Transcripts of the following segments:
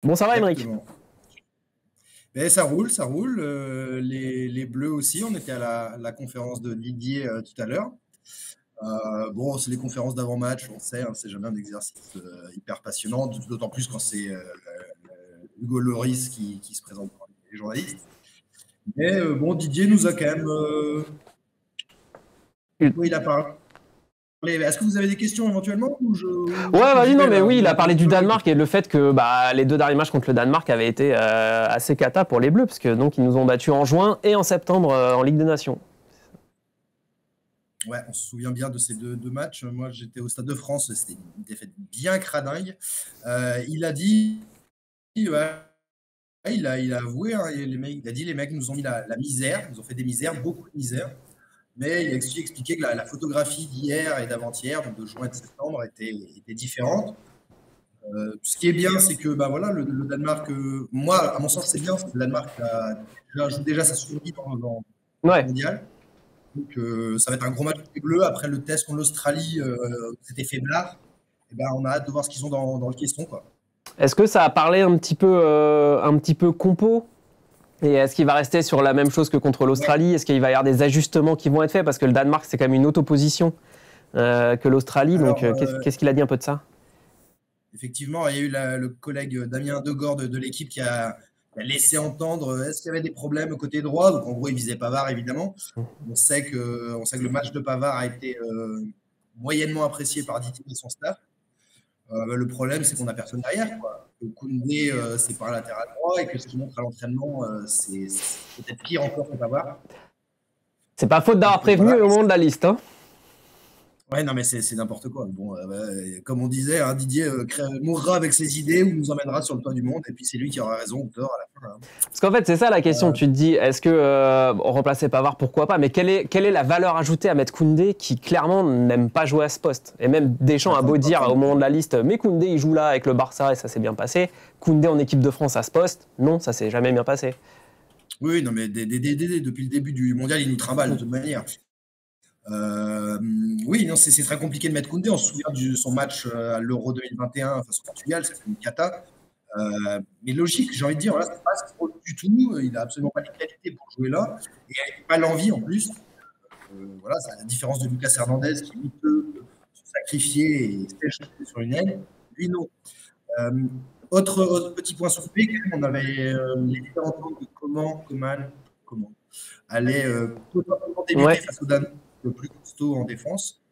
Bon, ça va, Émeric? Exactement. Mais ça roule, ça roule. Les Bleus aussi, on était à la conférence de Didier tout à l'heure. Bon, c'est les conférences d'avant-match, on sait, hein, c'est jamais un exercice hyper passionnant, d'autant plus quand c'est Hugo Lloris qui se présente devant les journalistes. Mais bon, Didier nous a quand même. Oui, il a parlé. Est-ce que vous avez des questions éventuellement ou Ouais, je peux vas-y, non, vais mais là? oui, Vous il a avez posé parlé du pas mal de Danemark questions. et le fait que les deux derniers matchs contre le Danemark avaient été assez cata pour les Bleus, parce que donc ils nous ont battus en juin et en septembre en Ligue des Nations. Ouais, on se souvient bien de ces deux matchs. Moi, j'étais au Stade de France, c'était une défaite bien cradingue. Il a dit, ouais, il a avoué, hein, il a dit les mecs nous ont mis la misère, nous ont fait des misères, beaucoup de misère. Mais il a aussi expliqué que la photographie d'hier et d'avant-hier, donc de juin et de septembre, était différente. Ce qui est bien, c'est que bah, voilà, le Danemark, moi, à mon sens, c'est bien, parce que le Danemark joue déjà sa survie dans le Ouais. mondial. Donc, ça va être un gros match pour les Bleus. Après le test contre l'Australie, c'était faiblard. Et ben, on a hâte de voir ce qu'ils ont dans le caisson, quoi. Est-ce que ça a parlé un petit peu compo? Et est-ce qu'il va rester sur la même chose que contre Ouais. l'Australie? Est-ce qu'il va y avoir des ajustements qui vont être faits? Parce que le Danemark, c'est quand même une autre opposition que l'Australie. Donc, Alors, qu'est-ce qu'il a dit un peu de ça? effectivement, il y a eu le collègue Damien Degord de l'équipe qui a laissé entendre est-ce qu'il y avait des problèmes côté droit. Donc, en gros, il visait Pavard, évidemment. On sait que le match de Pavard a été moyennement apprécié par Didier et son staff. Le problème, c'est qu'on n'a personne derrière, quoi. Que Koundé, c'est par latéral droit et que ce qu'il montre à l'entraînement, c'est peut-être pire encore que Pavard. C'est pas faute Donc d'avoir prévenu voilà. au moment de la liste, hein. Ouais, non, mais c'est n'importe quoi. Bon, comme on disait, hein, Didier mourra avec ses idées ou nous emmènera sur le toit du monde, et puis c'est lui qui aura raison ou tort à la fin, hein. Parce qu'en fait, c'est ça la question. Tu te dis, est-ce que remplacer Pavard, pourquoi pas? Mais quelle est la valeur ajoutée à mettre Koundé qui clairement n'aime pas jouer à ce poste? Et même Deschamps a Attends, beau attends, dire au attends. moment de la liste, mais Koundé il joue là avec le Barça et ça s'est bien passé. Koundé en équipe de France à ce poste, non, ça s'est jamais bien passé. Oui, non, mais depuis le début du mondial, il nous trimballe de toute manière. Euh, oui, non, c'est très compliqué de mettre Koundé. On se souvient de son match à l'Euro 2021 face au Portugal, c'était une cata. Mais logique, j'ai envie de dire, voilà, c'est pas ce qu'il faut du tout. Il n'a absolument pas les qualités pour jouer là. Et il n'a pas l'envie en plus. Voilà, c'est la différence de Lucas Hernandez qui lui peut se sacrifier et s'échapper sur une aile. Lui, non. Euh, autre petit point soulevé, quand même, on avait laissé entendre que comment allait potentiellement débuter Ouais. face au Danemark, le plus costaud en défense.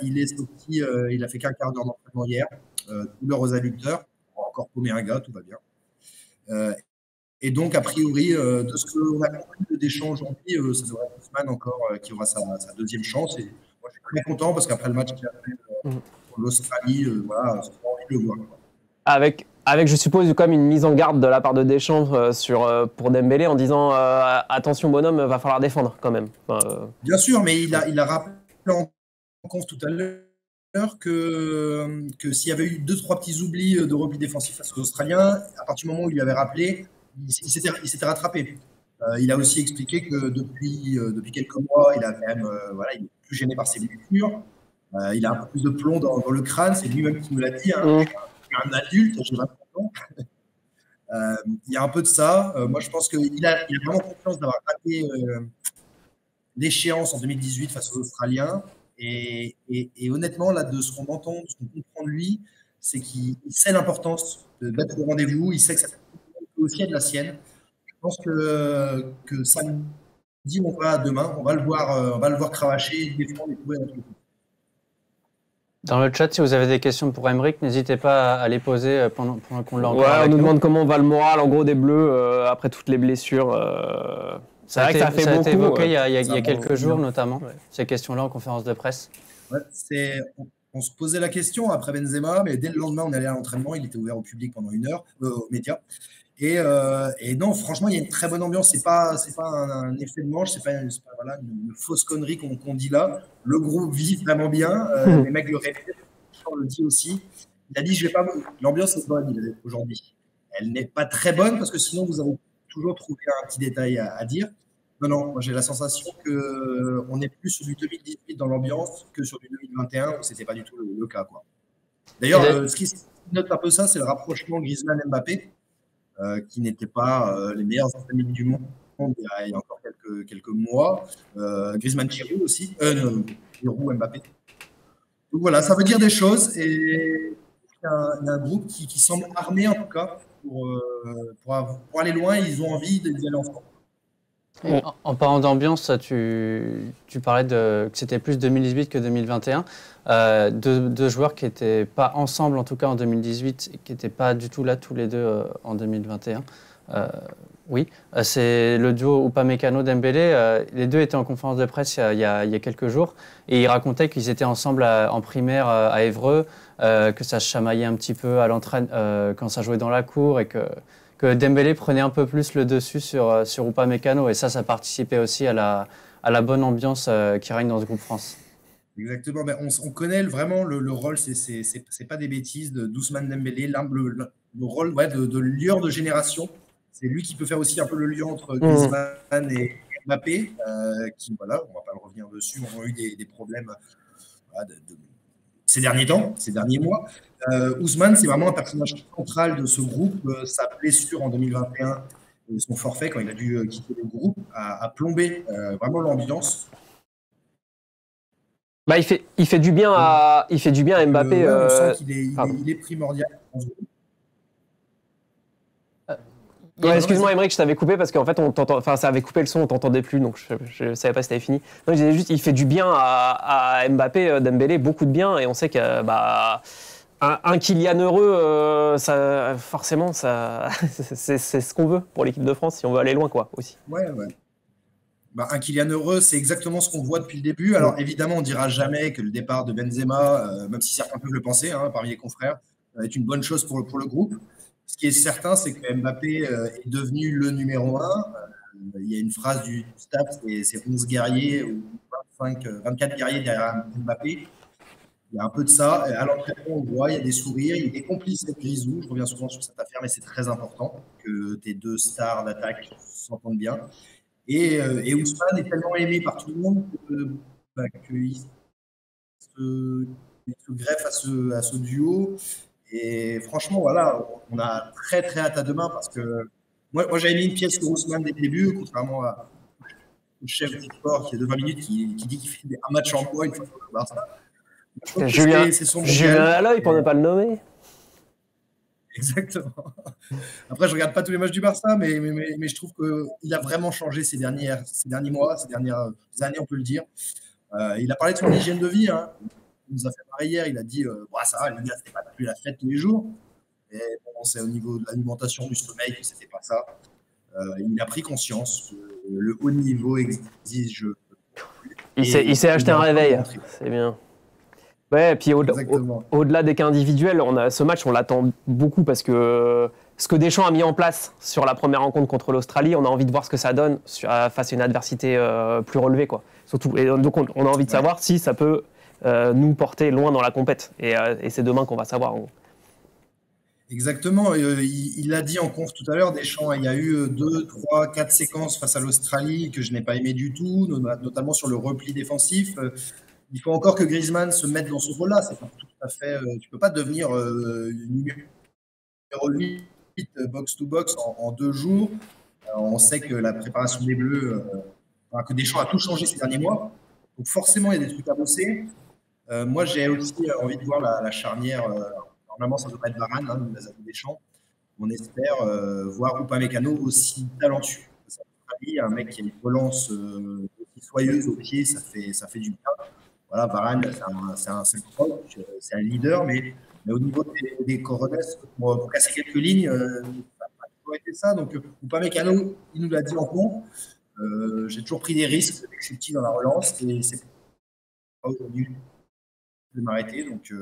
Il est sorti, il a fait qu'un quart d'heure d'entraînement hier, douleur aux adducteurs, encore paumé un gars, tout va bien. Euh, et donc, a priori, de ce qu'on a compris de Deschamps aujourd'hui, ça devrait être Ousmane encore qui aura sa deuxième chance. Et moi, je suis très content parce qu'après le match qu'il a fait pour l'Australie, voilà, j'ai envie de le voir, quoi. Avec, je suppose, comme une mise en garde de la part de Deschamps pour Dembélé en disant attention bonhomme, va falloir défendre quand même. Enfin, Bien sûr, mais il a rappelé en conf tout à l'heure que s'il y avait eu deux, trois petits oublis de repli défensif face aux Australiens, à partir du moment où il lui avait rappelé, il s'était rattrapé. Il a aussi expliqué que depuis quelques mois, il a quand même, voilà, il est plus gêné par ses blessures. Il a un peu plus de plomb dans le crâne, c'est lui-même qui nous l'a dit, hein. Je suis un adulte, j'ai 23 ans. Il y a un peu de ça. Moi, je pense il a vraiment confiance d'avoir raté l'échéance en 2018 face aux Australiens. Et honnêtement, là, de ce qu'on entend, de ce qu'on comprend de lui, c'est qu'il sait l'importance d'être au rendez-vous. Il sait que ça peut aussi être la sienne. Je pense que samedi, demain, on va le voir cravacher, défendre et trouver un truc. Dans le chat, si vous avez des questions pour Aymeric, n'hésitez pas à les poser pendant qu'on l'a ouais, encore on avec nous nous. demande comment va le moral en gros des Bleus après toutes les blessures. C'est vrai que ça fait Ça a été beaucoup. évoqué il y a Bon, quelques jours, notamment, Ouais. ces questions-là en conférence de presse. ouais, on se posait la question après Benzema, mais dès le lendemain, on allait à l'entraînement. Il était ouvert au public pendant une heure, aux médias. Et non, franchement, il y a une très bonne ambiance. C'est pas un effet de manche, c'est pas, voilà, une fausse connerie qu'on dit là. Le groupe vit vraiment bien. Les mecs le répètent, on le dit aussi. Il a dit, je vais pas. L'ambiance est bonne aujourd'hui. Elle n'est pas très bonne parce que sinon vous avez toujours trouvé un petit détail à dire. Non, non, moi j'ai la sensation que on est plus sur du 2018 dans l'ambiance que sur du 2021 où c'était pas du tout le cas, quoi. Et D'ailleurs, là- ce qui note un peu ça, c'est le rapprochement Griezmann-Mbappé, qui n'étaient pas les meilleurs amis du monde il y a encore quelques mois. Griezmann-Giroud aussi. Non, Giroud-Mbappé. Donc voilà, ça veut dire des choses et il y a un groupe qui semble armé en tout cas pour aller loin. Ils ont envie d'y aller ensemble. En parlant d'ambiance, tu parlais que c'était plus 2018 que 2021. Deux joueurs qui n'étaient pas ensemble, en tout cas en 2018, et qui n'étaient pas du tout là tous les deux en 2021. Oui, c'est le duo Upamecano-Dembélé. Les deux étaient en conférence de presse il y a quelques jours et ils racontaient qu'ils étaient ensemble en primaire à Évreux, que ça se chamaillait un petit peu à l'entraînement quand ça jouait dans la cour et que Dembélé prenait un peu plus le dessus sur Upamecano et ça participait aussi à la bonne ambiance qui règne dans ce groupe France. Exactement, ben, on connaît vraiment le rôle, c'est pas des bêtises d'Ousmane Dembélé, le rôle de lieur de génération. C'est lui qui peut faire aussi un peu le lien entre Griezmann et Mbappé, qui, voilà, on va pas revenir dessus, ont eu des problèmes ces derniers temps, ces derniers mois. Ousmane, c'est vraiment un personnage central de ce groupe. Sa blessure en 2021 et son forfait, quand il a dû quitter le groupe, a plombé vraiment l'ambiance. Bah, il fait du bien à Mbappé. On sent qu'il est primordial dans ce groupe. Ouais, excuse-moi, Aymeric, je t'avais coupé parce qu'en fait, ça avait coupé le son, on t'entendait plus, donc je savais pas si t'avais fini. Non, je disais juste, il fait du bien à Mbappé, Dembélé, beaucoup de bien, et on sait que un Kylian heureux, ça, forcément, ça, c'est ce qu'on veut pour l'équipe de France si on veut aller loin, quoi, aussi. Ouais. Un Kylian heureux, c'est exactement ce qu'on voit depuis le début. Alors évidemment, on dira jamais que le départ de Benzema, même si certains peuvent le penser, parmi les confrères, est une bonne chose pour le groupe. Ce qui est certain, c'est que Mbappé est devenu le numéro 1. Il y a une phrase du staff, c'est 11 guerriers ou 24 guerriers derrière Mbappé. Il y a un peu de ça. À l'entraînement, on voit, il y a des sourires, il y a des complices avec Grisou. Je reviens souvent sur cette affaire, mais c'est très important que tes deux stars d'attaque s'entendent bien. Et Ousmane est tellement aimé par tout le monde qu'il se greffe à ce duo. Et franchement, voilà, on a très très hâte à demain parce que moi j'avais mis une pièce sur Ousmane dès le début, contrairement au chef du sport qui est de 20 minutes qui dit qu'il fait un match en bois une fois sur le Barça. Julien Aloy pour ne pas le nommer. Exactement. Après, je regarde pas tous les matchs du Barça, mais je trouve qu'il a vraiment changé ces derniers mois, ces dernières années, on peut le dire. Il a parlé de son hygiène de vie. Il nous a fait pareil hier, il a dit ça va, les gars, c'était pas plus la fête tous les jours. Et bon, c'est au niveau de l'alimentation, du sommeil que c'était pas ça. Il a pris conscience que le haut niveau exige. Il s'est acheté un réveil, c'est bien. Ouais, et puis au-delà des cas individuels, ce match, on l'attend beaucoup parce que ce que Deschamps a mis en place sur la première rencontre contre l'Australie, on a envie de voir ce que ça donne face à une adversité plus relevée, quoi. Surtout, et donc on a envie de savoir si ça peut nous porter loin dans la compète. Et c'est demain qu'on va savoir. Exactement. Il l'a dit en conf tout à l'heure, Deschamps, il y a eu 2, 3, 4 séquences face à l'Australie que je n'ai pas aimé du tout, notamment sur le repli défensif. Il faut encore que Griezmann se mette dans ce rôle-là. C'est pas tout à fait. Tu peux pas devenir numéro 8 box-to-box en 2 jours. On sait que la préparation des Bleus, que Deschamps a tout changé ces derniers mois. Donc forcément, il y a des trucs à bosser. Moi, j'ai aussi envie de voir la charnière. Normalement, ça devrait être Varane, nous les avons Deschamps. On espère voir Upamecano aussi talentueux. Un mec qui a une relance aussi soyeuse au pied, ça fait du bien. Voilà, Varane, c'est un coach, c'est un leader, mais au niveau des Corones, pour casser quelques lignes, ça n'a pas toujours été ça. Donc, Upamecano, il nous l'a dit en compte. J'ai toujours pris des risques avec ces petits dans la relance et c'est pas aujourd'hui de m'arrêter. Donc,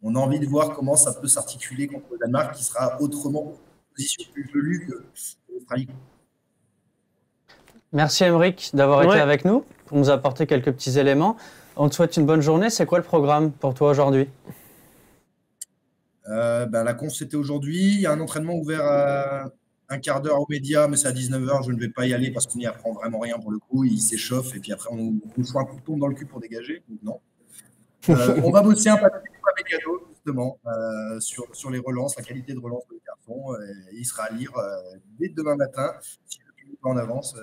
on a envie de voir comment ça peut s'articuler contre le Danemark qui sera autrement une position plus velue que l'Australie. Merci Aymeric d'avoir été avec nous pour nous apporter quelques petits éléments. On te souhaite une bonne journée. C'est quoi le programme pour toi aujourd'hui ? La conf, c'était aujourd'hui. Il y a un entraînement ouvert à un quart d'heure aux médias, mais c'est à 19h. Je ne vais pas y aller parce qu'on n'y apprend vraiment rien pour le coup. Il s'échauffe et puis après, on nous fout un coup de pompe dans le cul pour dégager. Donc, non. On va bosser un papier Upamecano exactement, sur les relances, la qualité de relance de garçon. Il sera à lire dès demain matin, si le public va en avance.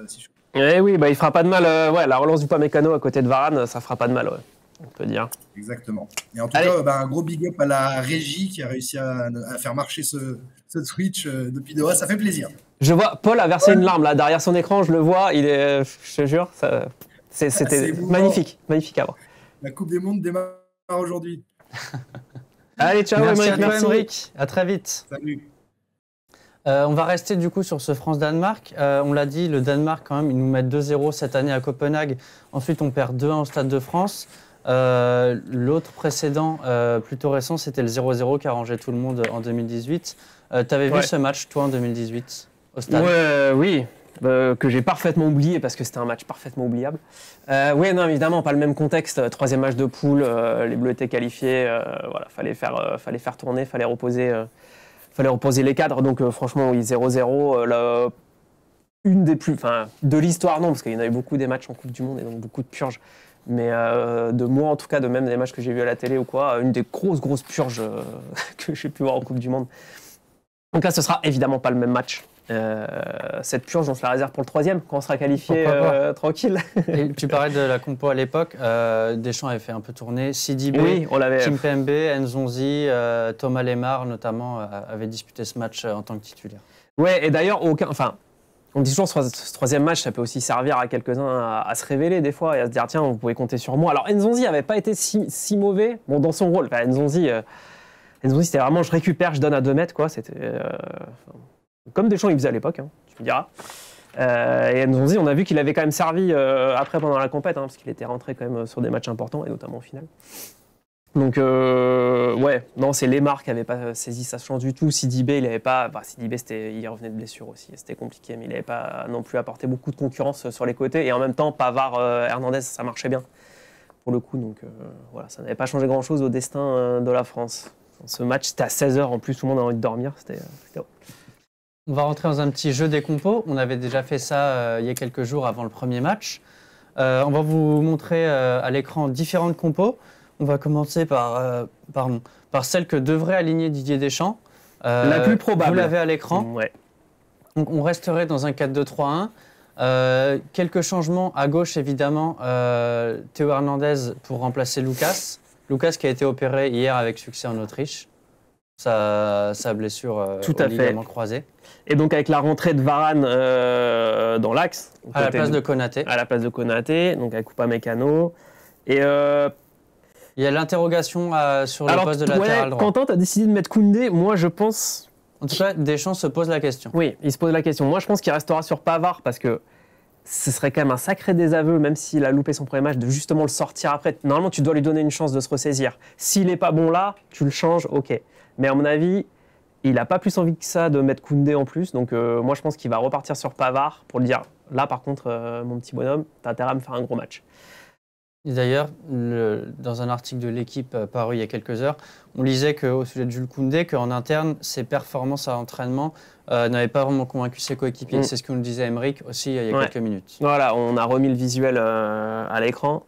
Oui, bah, il fera pas de mal. Ouais, la relance du Upamecano à côté de Varane, ça fera pas de mal, ouais, on peut dire. Exactement. Et en tout cas, un gros big up à la régie qui a réussi à faire marcher ce Twitch depuis Doha. Ça fait plaisir. Je vois, Paul a versé une larme là derrière son écran, je le vois. Il est, je te jure, c'était magnifique à voir. La Coupe des Mondes démarre aujourd'hui. Allez, ciao, merci à toi, Émeric. À très vite. Salut. On va rester du coup sur ce France-Danemark. On l'a dit, le Danemark, quand même, ils nous mettent 2-0 cette année à Copenhague. Ensuite, on perd 2-1 au Stade de France. L'autre précédent, plutôt récent, c'était le 0-0 qui a rangé tout le monde en 2018. T'avais vu ce match, toi, en 2018, au Stade? Oui, que j'ai parfaitement oublié parce que c'était un match parfaitement oubliable. Oui, non, évidemment, pas le même contexte. Troisième match de poule, les Bleus étaient qualifiés. Voilà, fallait faire tourner, fallait reposer les cadres. Donc, franchement, oui, 0-0. Une des plus, de l'histoire, non, parce qu'il y en a eu beaucoup des matchs en Coupe du Monde et donc beaucoup de purges. Mais de moi, en tout cas, de même des matchs que j'ai vus à la télé ou quoi, une des grosses purges que j'ai pu voir en Coupe du Monde. Donc là, ce sera évidemment pas le même match. Cette purge, on se la réserve pour le troisième, quand on sera qualifié tranquille. Et tu parlais de la compo à l'époque. Deschamps avait fait un peu tourner. Sidibé, oui, Kimpembe, Nzonzi, Thomas Lemar, notamment, avaient disputé ce match en tant que titulaire. Ouais, et d'ailleurs, on dit toujours que ce troisième match, ça peut aussi servir à quelques-uns à se révéler des fois et à se dire tiens, vous pouvez compter sur moi. Alors Nzonzi n'avait pas été si mauvais dans son rôle. Nzonzi, c'était vraiment je récupère, je donne à 2 mètres. Quoi. C'était comme Deschamps il faisait à l'époque, tu me diras. Et Nzonzi, on a vu qu'il avait quand même servi après pendant la compète, parce qu'il était rentré quand même sur des matchs importants et notamment en finale. Donc, c'est Lemar qui n'avait pas saisi sa chance du tout. Sidibé, il n'avait pas. Sidibé, il revenait de blessure aussi, c'était compliqué, mais il n'avait pas non plus apporté beaucoup de concurrence sur les côtés. Et en même temps, Pavard, Hernandez, ça marchait bien pour le coup. Donc, ça n'avait pas changé grand-chose au destin de la France. Ce match, c'était à 16h en plus, tout le monde a envie de dormir. C'était On va rentrer dans un petit jeu des compos. On avait déjà fait ça il y a quelques jours avant le premier match. On va vous montrer à l'écran différentes compos. On va commencer par celle que devrait aligner Didier Deschamps. La plus probable. Vous l'avez à l'écran. Ouais. Donc on resterait dans un 4-2-3-1. Quelques changements à gauche, évidemment. Théo Hernandez pour remplacer Lucas. Lucas qui a été opéré hier avec succès en Autriche. Sa blessure au ligament croisé. Et donc avec la rentrée de Varane dans l'axe. À la place de Konaté. À la place de Konaté, donc avec Upamecano. Et il y a l'interrogation sur le poste de latéral droit. Quentin, tu as décidé de mettre Koundé. Moi, je pense... En tout cas, Deschamps se pose la question. Oui, il se pose la question. Moi, je pense qu'il restera sur Pavard parce que ce serait quand même un sacré désaveu, même s'il a loupé son premier match, de justement le sortir après. Normalement, tu dois lui donner une chance de se ressaisir. S'il n'est pas bon là, tu le changes, ok. Mais à mon avis, il n'a pas plus envie que ça de mettre Koundé en plus. Donc moi, je pense qu'il va repartir sur Pavard pour le dire. Là, par contre, mon petit bonhomme, tu as intérêt à me faire un gros match. Et d'ailleurs, dans un article de l'Équipe paru il y a quelques heures, on lisait au sujet de Jules Koundé qu'en interne, ses performances à l'entraînement n'avaient pas vraiment convaincu ses coéquipiers. C'est ce que nous disait Aymeric aussi il y a quelques minutes. Voilà, on a remis le visuel à l'écran.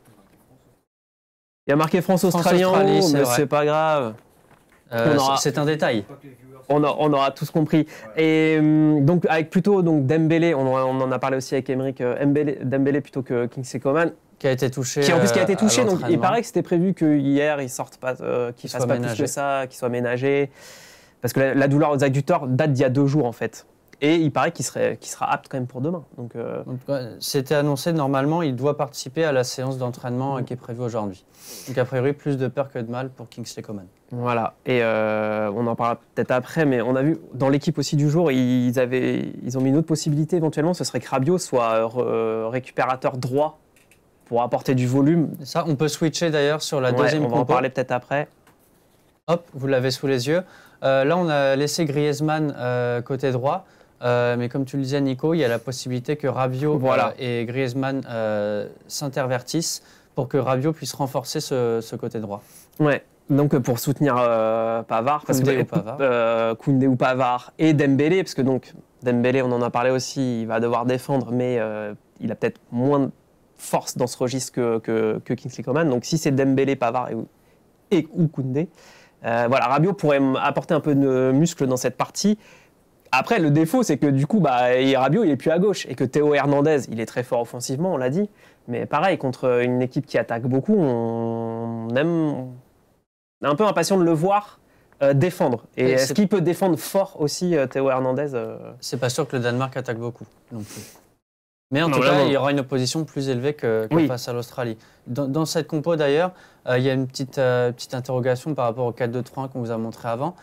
Il y a marqué France-Australie en haut, mais c'est pas grave. C'est un détail. On aura tous compris. Et donc, avec plutôt Dembélé, on en a parlé aussi avec Aymeric, Dembélé plutôt que Kingsley Coman. Qui a été touché. Qui a été touché. Donc, il paraît que c'était prévu qu'hier, il sorte pas, qu'il fasse pas plus que ça, qu'il soit ménagé. Parce que la douleur aux adducteurs date d'il y a 2 jours, en fait. Et il paraît qu'il sera apte quand même pour demain. Donc, c'était annoncé, normalement, il doit participer à la séance d'entraînement qui est prévue aujourd'hui. Donc, a priori, plus de peur que de mal pour Kingsley Coman. Voilà. Et on en parlera peut-être après, mais on a vu dans l'équipe aussi du jour, ils ont mis une autre possibilité éventuellement, ce serait que Rabiot soit récupérateur droit pour apporter du volume. Ça, on peut switcher d'ailleurs sur la deuxième compo. On va en parler peut-être après. Hop, vous l'avez sous les yeux. Là, on a laissé Griezmann côté droit. Mais comme tu le disais, Nico, il y a la possibilité que Rabiot et Griezmann s'intervertissent pour que Rabiot puisse renforcer ce côté droit. Ouais. Donc pour soutenir Pavard, Koundé ou Pavard et Dembélé, parce que donc Dembélé, on en a parlé aussi, il va devoir défendre, mais il a peut-être moins de force dans ce registre que Kingsley Coman. Donc si c'est Dembélé, Pavard ou Koundé, Voilà, Rabiot pourrait apporter un peu de muscle dans cette partie. Après, le défaut, c'est que du coup, Rabiot, il est plus à gauche et que Théo Hernandez, il est très fort offensivement, on l'a dit. Mais pareil, contre une équipe qui attaque beaucoup, on est un peu impatient de le voir défendre. Et est-ce qu'il peut défendre fort aussi, Théo Hernandez C'est pas sûr que le Danemark attaque beaucoup non plus. Mais en tout cas, il y aura une opposition plus élevée que face à l'Australie. Dans cette compo d'ailleurs, il y a une petite interrogation par rapport au 4-2-3-1 qu'on vous a montré avant.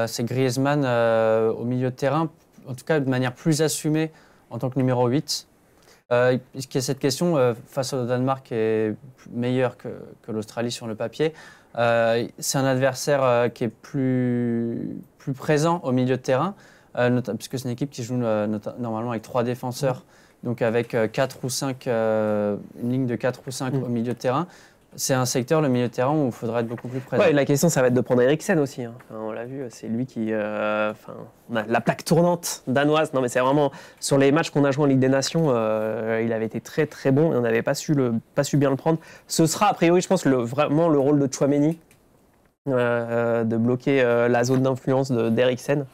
C'est Griezmann au milieu de terrain, en tout cas de manière plus assumée en tant que numéro 8. Il y a cette question face au Danemark qui est meilleur que l'Australie sur le papier. C'est un adversaire qui est plus présent au milieu de terrain, puisque c'est une équipe qui joue normalement avec 3 défenseurs. Donc avec 4 ou 5, une ligne de 4 ou 5 au milieu de terrain. C'est un secteur, le milieu de terrain, où il faudra être beaucoup plus présent. Ouais, la question, ça va être de prendre Eriksen aussi. Hein. Enfin, on l'a vu, c'est lui qui... on a la plaque tournante danoise. Non, mais c'est vraiment... Sur les matchs qu'on a joués en Ligue des Nations, il avait été très, très bon et on n'avait pas su bien le prendre. Ce sera, a priori, je pense, vraiment le rôle de Tchouaméni, de bloquer la zone d'influence d'Eriksen.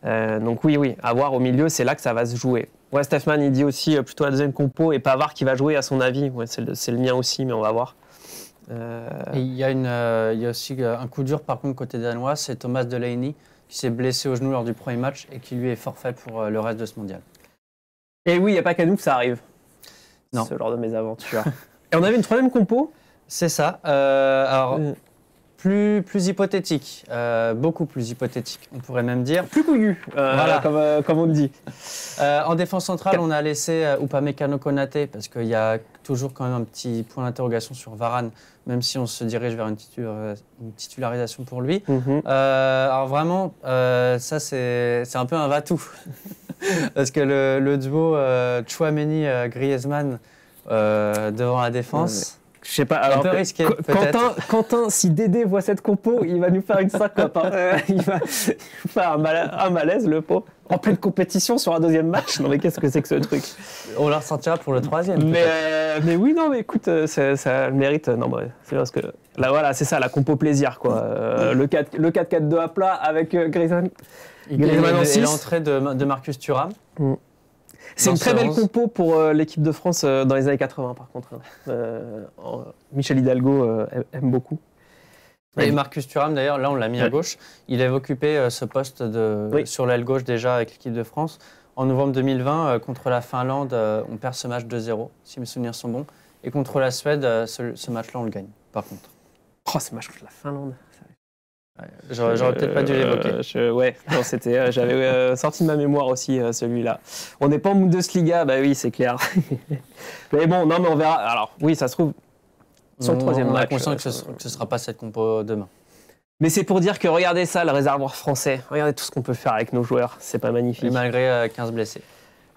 Donc oui, à voir au milieu, c'est là que ça va se jouer. Ouais, Stefman, il dit aussi plutôt la deuxième compo et Pavard qui va jouer à son avis. Ouais, c'est le mien aussi, mais on va voir. Et il y a aussi un coup dur par contre côté danois, c'est Thomas Delaney qui s'est blessé au genou lors du premier match et qui lui est forfait pour le reste de ce mondial. Et oui, il n'y a pas qu'à nous que ça arrive. Non. Ce genre de mésaventures. Et on avait une troisième compo. C'est ça. Alors, plus hypothétique, beaucoup plus hypothétique, on pourrait même dire. Plus couillu, voilà. comme on le dit. En défense centrale, on a laissé Upamecano Konaté parce qu'il y a toujours quand même un petit point d'interrogation sur Varane, même si on se dirige vers une titularisation pour lui. Alors vraiment, ça c'est un peu un va-tout. Parce que le duo Tchouaméni-Griezmann devant la défance... Je sais pas, alors, un peu risqué, peut-être. Quentin, si Dédé voit cette compo, il va nous faire une syncope. Hein. Il va faire un malaise, le pot. En pleine compétition sur un deuxième match. Non mais qu'est-ce que c'est que ce truc? On le ressentira pour le troisième. Mais oui, non, mais écoute, ça mérite. Non, c'est parce que là, voilà, c'est ça, la compo plaisir, quoi. Le 4-4-2 à plat avec Griezmann. Griezmann en 6. Et l'entrée de Marcus Thuram. C'est une très belle compo pour l'équipe de France dans les années 80, par contre. Michel Hidalgo aime beaucoup. Et Marcus Thuram, d'ailleurs, là, on l'a mis à gauche. Il avait occupé ce poste sur l'aile gauche déjà avec l'équipe de France. En novembre 2020, contre la Finlande, on perd ce match 2-0, si mes souvenirs sont bons. Et contre la Suède, ce match-là, on le gagne, par contre. Oh, ce match contre la Finlande. J'aurais peut-être pas dû l'évoquer. Ouais, non, j'avais sorti de ma mémoire aussi celui-là. On n'est pas en Bundesliga, bah oui, c'est clair. Mais bon, non, mais on verra. Alors, oui, ça se trouve, sur le troisième match. On est conscient que ce ne sera pas cette compo demain. Mais c'est pour dire que regardez ça, le réservoir français. Regardez tout ce qu'on peut faire avec nos joueurs. C'est pas magnifique. Et malgré 15 blessés.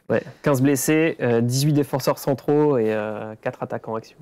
Ouais, 15 blessés, 18 défenseurs centraux et 4 attaquants action.